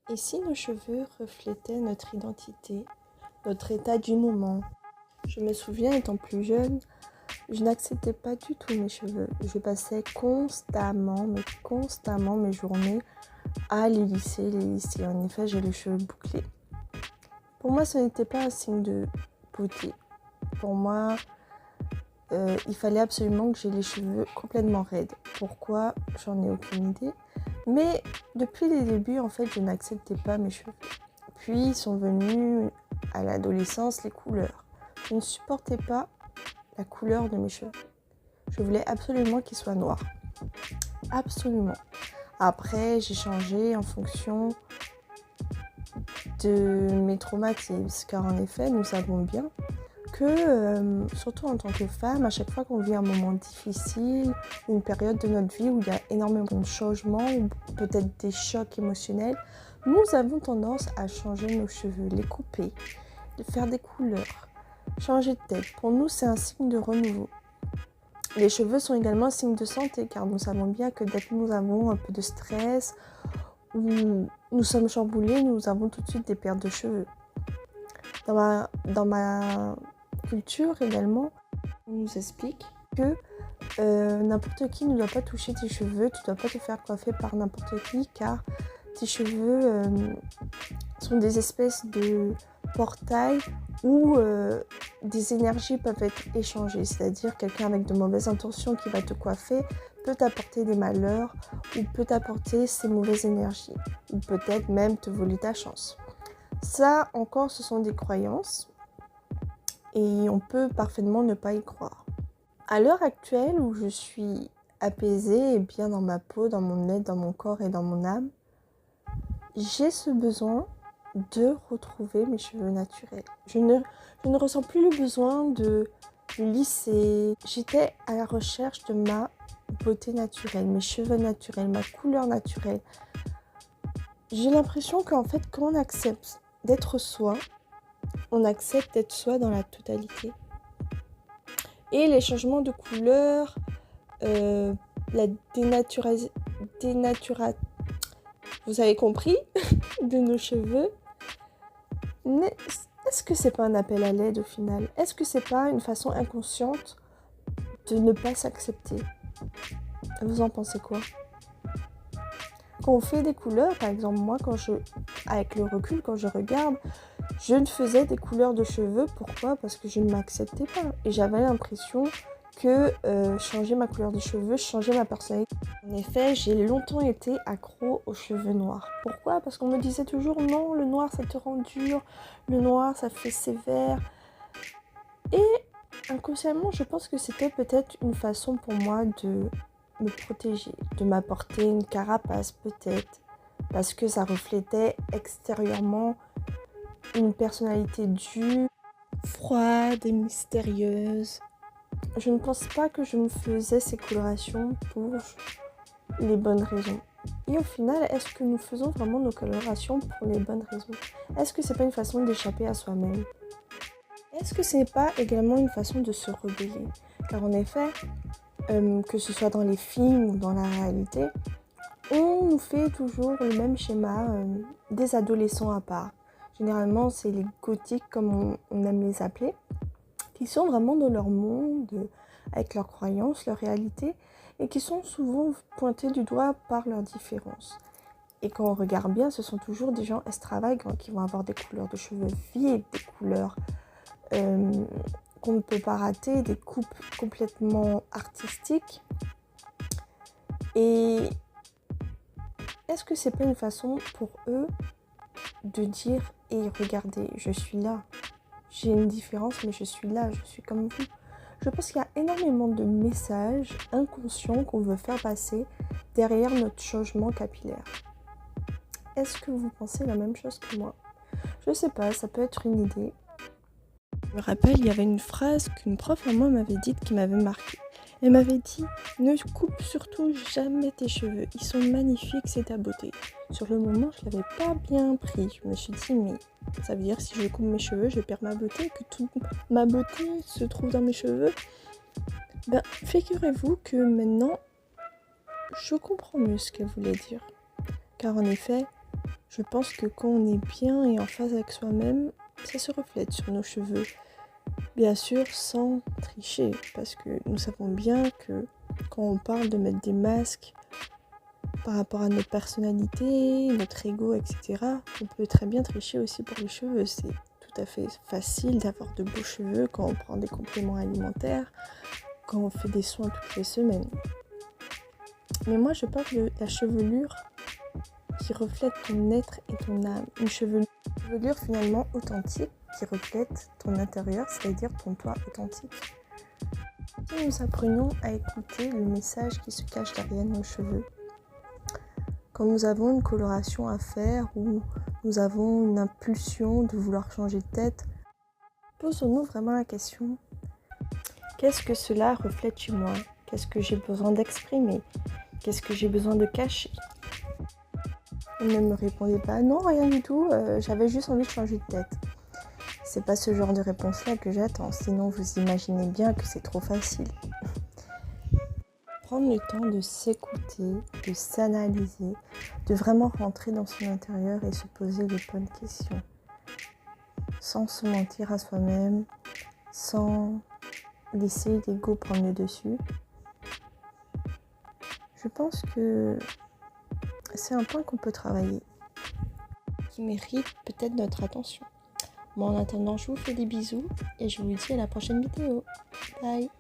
Et si nos cheveux reflétaient notre identité, notre état du moment? Je me souviens, étant plus jeune, je n'acceptais pas du tout mes cheveux. Je passais constamment mes journées à les lisser. En effet, j'ai les cheveux bouclés. Pour moi, ce n'était pas un signe de beauté. Pour moi, il fallait absolument que j'ai les cheveux complètement raides. Pourquoi? J'en ai aucune idée. Mais depuis les débuts, en fait, je n'acceptais pas mes cheveux. Puis sont venues à l'adolescence les couleurs. Je ne supportais pas la couleur de mes cheveux. Je voulais absolument qu'ils soient noirs. Absolument. Après, j'ai changé en fonction de mes traumatismes. Car en effet, nous savons bien que, surtout en tant que femme, à chaque fois qu'on vit un moment difficile, une période de notre vie où il y a énormément de changements, ou peut-être des chocs émotionnels, nous avons tendance à changer nos cheveux, les couper, faire des couleurs, changer de tête. Pour nous, c'est un signe de renouveau. Les cheveux sont également un signe de santé, car nous savons bien que dès que nous avons un peu de stress, ou nous sommes chamboulés, nous avons tout de suite des pertes de cheveux. Dans ma culture également, on nous explique que n'importe qui ne doit pas toucher tes cheveux, tu ne dois pas te faire coiffer par n'importe qui, car tes cheveux sont des espèces de portails où des énergies peuvent être échangées. C'est-à-dire quelqu'un avec de mauvaises intentions qui va te coiffer peut t'apporter des malheurs ou peut t'apporter ses mauvaises énergies ou peut-être même te voler ta chance. Ça encore, ce sont des croyances et on peut parfaitement ne pas y croire. À l'heure actuelle où je suis apaisée et bien dans ma peau, dans mon être, dans mon corps et dans mon âme, j'ai ce besoin de retrouver mes cheveux naturels. Je ne ressens plus le besoin de lisser. J'étais à la recherche de ma beauté naturelle, mes cheveux naturels, ma couleur naturelle. J'ai l'impression qu'en fait, quand on accepte d'être soi, on accepte d'être soi dans la totalité. Et les changements de couleur, la vous avez compris, de nos cheveux, est-ce que c'est pas un appel à l'aide au final? Est-ce que c'est pas une façon inconsciente de ne pas s'accepter? Vous en pensez quoi? Quand on fait des couleurs, par exemple, moi, avec le recul, quand je regarde, je ne faisais des couleurs de cheveux. Pourquoi? Parce que je ne m'acceptais pas. Et j'avais l'impression que changer ma couleur de cheveux, changer ma personnalité. En effet, j'ai longtemps été accro aux cheveux noirs. Pourquoi? Parce qu'on me disait toujours non, le noir ça te rend dur, le noir ça fait sévère. Et inconsciemment, je pense que c'était peut-être une façon pour moi de me protéger, de m'apporter une carapace peut-être, parce que ça reflétait extérieurement une personnalité dure, froide et mystérieuse. Je ne pense pas que je me faisais ces colorations pour les bonnes raisons. Et au final, est-ce que nous faisons vraiment nos colorations pour les bonnes raisons? Est-ce que c'est pas une façon d'échapper à soi-même? Est-ce que c'est pas également une façon de se rebeller? Car en effet, que ce soit dans les films ou dans la réalité, on nous fait toujours le même schéma des adolescents à part. Généralement, c'est les gothiques, comme on aime les appeler, qui sont vraiment dans leur monde, avec leurs croyances, leur réalité, et qui sont souvent pointés du doigt par leurs différences. Et quand on regarde bien, ce sont toujours des gens extravagants qui vont avoir des couleurs de cheveux vives, des couleurs qu'on ne peut pas rater, des coupes complètement artistiques. Et est-ce que c'est pas une façon pour eux de dire « Hey, regardez, je suis là. J'ai une différence, mais je suis là, je suis comme vous. » Je pense qu'il y a énormément de messages inconscients qu'on veut faire passer derrière notre changement capillaire. Est-ce que vous pensez la même chose que moi? Je sais pas, ça peut être une idée. Je me rappelle, il y avait une phrase qu'une prof à moi m'avait dite qui m'avait marquée. Elle m'avait dit « Ne coupe surtout jamais tes cheveux, ils sont magnifiques, c'est ta beauté. » Sur le moment, je l'avais pas bien pris. Je me suis dit « Mais ça veut dire que si je coupe mes cheveux, je perds ma beauté, que toute ma beauté se trouve dans mes cheveux ?» Ben, figurez-vous que maintenant, je comprends mieux ce qu'elle voulait dire. Car en effet, Je pense que quand on est bien et en phase avec soi-même, ça se reflète sur nos cheveux. Bien sûr, sans tricher, parce que nous savons bien que quand on parle de mettre des masques par rapport à notre personnalité, notre ego, etc., on peut très bien tricher aussi pour les cheveux. C'est tout à fait facile d'avoir de beaux cheveux quand on prend des compléments alimentaires, quand on fait des soins toutes les semaines. Mais moi, je parle de la chevelure qui reflète ton être et ton âme. Une chevelure finalement authentique qui reflète ton intérieur, c'est-à-dire ton toi authentique. Si nous apprenons à écouter le message qui se cache derrière nos cheveux, quand nous avons une coloration à faire ou nous avons une impulsion de vouloir changer de tête, posons-nous vraiment la question: qu'est-ce que cela reflète chez moi? Qu'est-ce que j'ai besoin d'exprimer? Qu'est-ce que j'ai besoin de cacher? Ne me répondez pas: non, rien du tout, j'avais juste envie de changer de tête. C'est pas ce genre de réponse-là que j'attends, sinon vous imaginez bien que c'est trop facile. Prendre le temps de s'écouter, de s'analyser, de vraiment rentrer dans son intérieur et se poser les bonnes questions. Sans se mentir à soi-même, sans laisser l'ego prendre le dessus. Je pense que c'est un point qu'on peut travailler, qui mérite peut-être notre attention. Bon, en attendant, je vous fais des bisous et je vous dis à la prochaine vidéo. Bye!